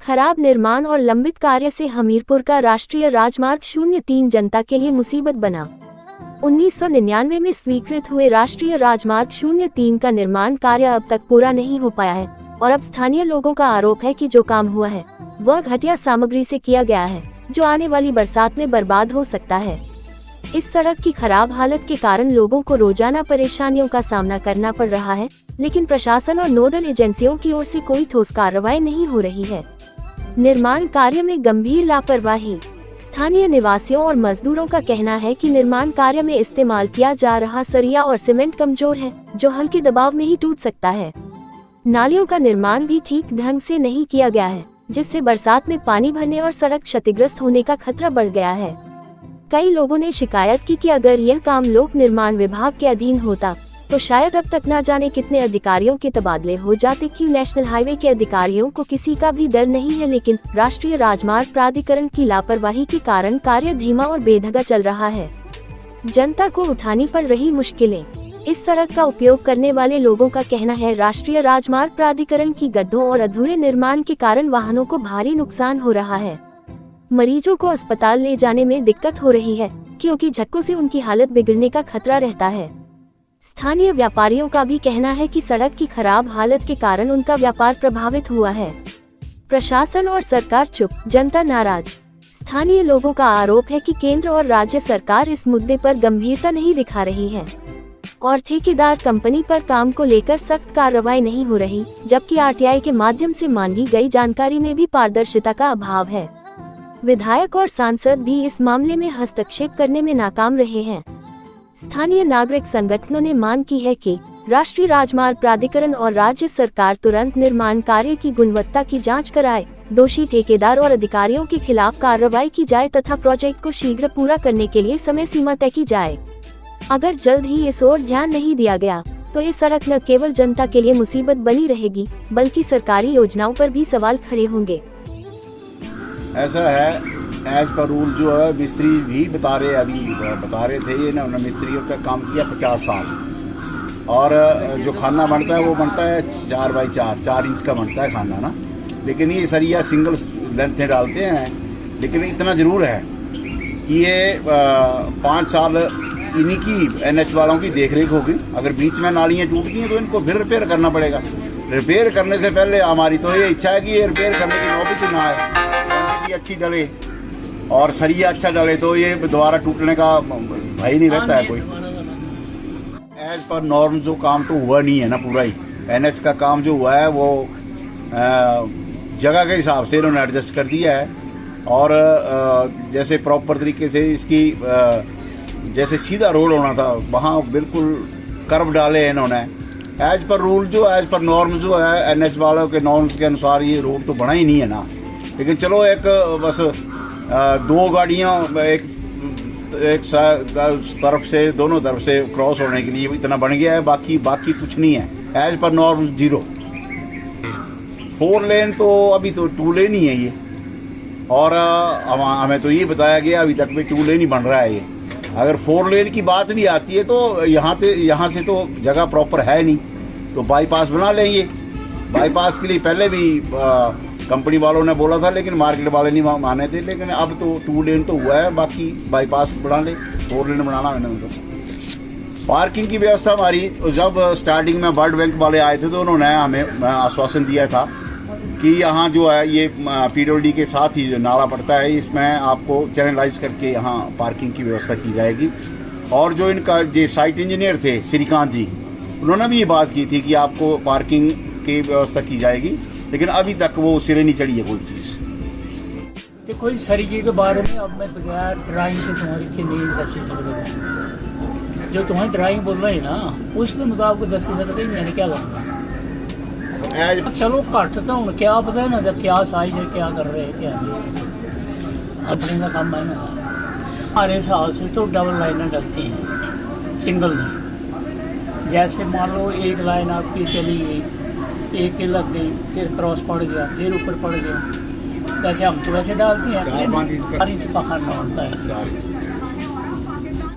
खराब निर्माण और लंबित कार्य से हमीरपुर का राष्ट्रीय राजमार्ग 03 जनता के लिए मुसीबत बना। 1999 में स्वीकृत हुए राष्ट्रीय राजमार्ग 03 का निर्माण कार्य अब तक पूरा नहीं हो पाया है और अब स्थानीय लोगों का आरोप है कि जो काम हुआ है वह घटिया सामग्री से किया गया है, जो आने वाली बरसात में बर्बाद हो सकता है। इस सड़क की खराब हालत के कारण लोगों को रोजाना परेशानियों का सामना करना पड़ रहा है, लेकिन प्रशासन और नोडल एजेंसियों की ओर से कोई ठोस कार्रवाई नहीं हो रही है। निर्माण कार्य में गंभीर लापरवाही। स्थानीय निवासियों और मजदूरों का कहना है कि निर्माण कार्य में इस्तेमाल किया जा रहा सरिया और सीमेंट कमजोर है, जो हल्के दबाव में ही टूट सकता है। नालियों का निर्माण भी ठीक ढंग से नहीं किया गया है, जिससे बरसात में पानी भरने और सड़क क्षतिग्रस्त होने का खतरा बढ़ गया है। कई लोगों ने शिकायत की कि अगर यह काम लोक निर्माण विभाग के अधीन होता तो शायद अब तक न जाने कितने अधिकारियों के तबादले हो जाते कि नेशनल हाईवे के अधिकारियों को किसी का भी डर नहीं है, लेकिन राष्ट्रीय राजमार्ग प्राधिकरण की लापरवाही के कारण कार्य धीमा और बेढंगा चल रहा है। जनता को उठानी पड़ रही मुश्किलें। इस सड़क का उपयोग करने वाले लोगों का कहना है राष्ट्रीय राजमार्ग प्राधिकरण की गड्ढों और अधूरे निर्माण के कारण वाहनों को भारी नुकसान हो रहा है। मरीजों को अस्पताल ले जाने में दिक्कत हो रही है, क्योंकि झटकों से उनकी हालत बिगड़ने का खतरा रहता है। स्थानीय व्यापारियों का भी कहना है कि सड़क की खराब हालत के कारण उनका व्यापार प्रभावित हुआ है। प्रशासन और सरकार चुप, जनता नाराज। स्थानीय लोगों का आरोप है कि केंद्र और राज्य सरकार इस मुद्दे पर गंभीरता नहीं दिखा रही है और ठेकेदार कंपनी पर काम को लेकर सख्त कार्रवाई नहीं हो रही, जबकि आरटीआई के माध्यम से मांगी गई जानकारी में भी पारदर्शिता का अभाव है। विधायक और सांसद भी इस मामले में हस्तक्षेप करने में नाकाम रहे हैं। स्थानीय नागरिक संगठनों ने मांग की है कि राष्ट्रीय राजमार्ग प्राधिकरण और राज्य सरकार तुरंत निर्माण कार्य की गुणवत्ता की जांच कराए, दोषी ठेकेदार और अधिकारियों के खिलाफ कार्रवाई की जाए तथा प्रोजेक्ट को शीघ्र पूरा करने के लिए समय सीमा तय की जाए। अगर जल्द ही इस ओर ध्यान नहीं दिया गया तो ये सड़क न केवल जनता के लिए मुसीबत बनी रहेगी, बल्कि सरकारी योजनाओं पर भी सवाल खड़े होंगे। ऐसा है, एज पर रूल जो है मिस्त्री भी बता रहे थे ये ना, मिस्त्रियों का काम किया 50 साल और जो खाना बनता है वो बनता है 4 बाई 4 इंच का बनता है खाना ना, लेकिन ये सरिया सिंगल लेंथ में डालते हैं। लेकिन इतना जरूर है कि ये 5 साल इन्हीं की एनएच वालों की देखरेख होगी। अगर बीच में नालियाँ टूट गई हैं तो इनको फिर रिपेयर करना पड़ेगा। रिपेयर करने से पहले हमारी तो ये इच्छा है कि ये रिपेयर करने की नौबत ही ना आए, अच्छी डले और सरिया अच्छा डले तो ये दोबारा टूटने का भय नहीं रहता है कोई। एज पर नॉर्म जो काम तो हुआ नहीं है ना, पूरा ही एनएच का काम जो हुआ है वो जगह के हिसाब से इन्होंने एडजस्ट कर दिया है और जैसे प्रॉपर तरीके से इसकी जैसे सीधा रोड होना था वहाँ बिल्कुल कर्व डाले हैं इन्होंने। एज पर रूल जो एज पर नॉर्म जो है एनएच वालों के नॉर्म्स के अनुसार ये रोड तो बना ही नहीं है ना, लेकिन चलो एक बस 2 गाड़ियाँ एक तरफ से दोनों तरफ से क्रॉस होने के लिए इतना बन गया है, बाकी कुछ नहीं है। As per norm 0। 4 लेन तो अभी तो 2 लेन ही है ये, और हमें तो ये बताया गया अभी तक भी 2 लेन ही बन रहा है ये। अगर 4 लेन की बात भी आती है तो यहाँ से तो जगह प्रॉपर है नहीं, तो बाईपास बना लेंगे। बाईपास के लिए पहले भी कंपनी वालों ने बोला था, लेकिन मार्केट वाले नहीं माने थे। लेकिन अब तो 2 लेन तो हुआ है, बाकी बाईपास बना ले, 4 लेन बनाना मैंने उनको। पार्किंग की व्यवस्था हमारी जब स्टार्टिंग में वर्ल्ड बैंक वाले आए थे तो उन्होंने हमें आश्वासन दिया था कि यहाँ जो है ये पीडब्ल्यूडी के साथ ही जो नाला पड़ता है इसमें आपको चैनलाइज करके यहाँ पार्किंग की व्यवस्था की जाएगी। और जो इनका जो साइट इंजीनियर थे श्रीकांत जी, उन्होंने भी ये बात की थी कि आपको पार्किंग की व्यवस्था की जाएगी, लेकिन अभी तक वो सिरे नहीं चढ़ी है कोई चीज़। देखो इस सरिये के बारे में अब मैं बगैर ड्राइंग के तुम्हारी नहीं दसी सकता। जो तुम्हारी ड्राइंग बोल रही है ना उसके मुताबिक दसी सकते मैंने क्या करना। चलो घटता हूँ क्या पता है ना क्या साइज है, क्या कर रहे हैं, क्या अपने का काम है ना। हमारे हिसाब से तो डबल लाइनें डलती हैं, सिंगल नहीं। जैसे मान लो एक लाइन आपकी चली गई, एक ही लग गई, फिर क्रॉस पड़ गया, फिर ऊपर पड़ गया, वैसे हम तो वैसे डालते हैं 4-5 इंच का खाना होता है।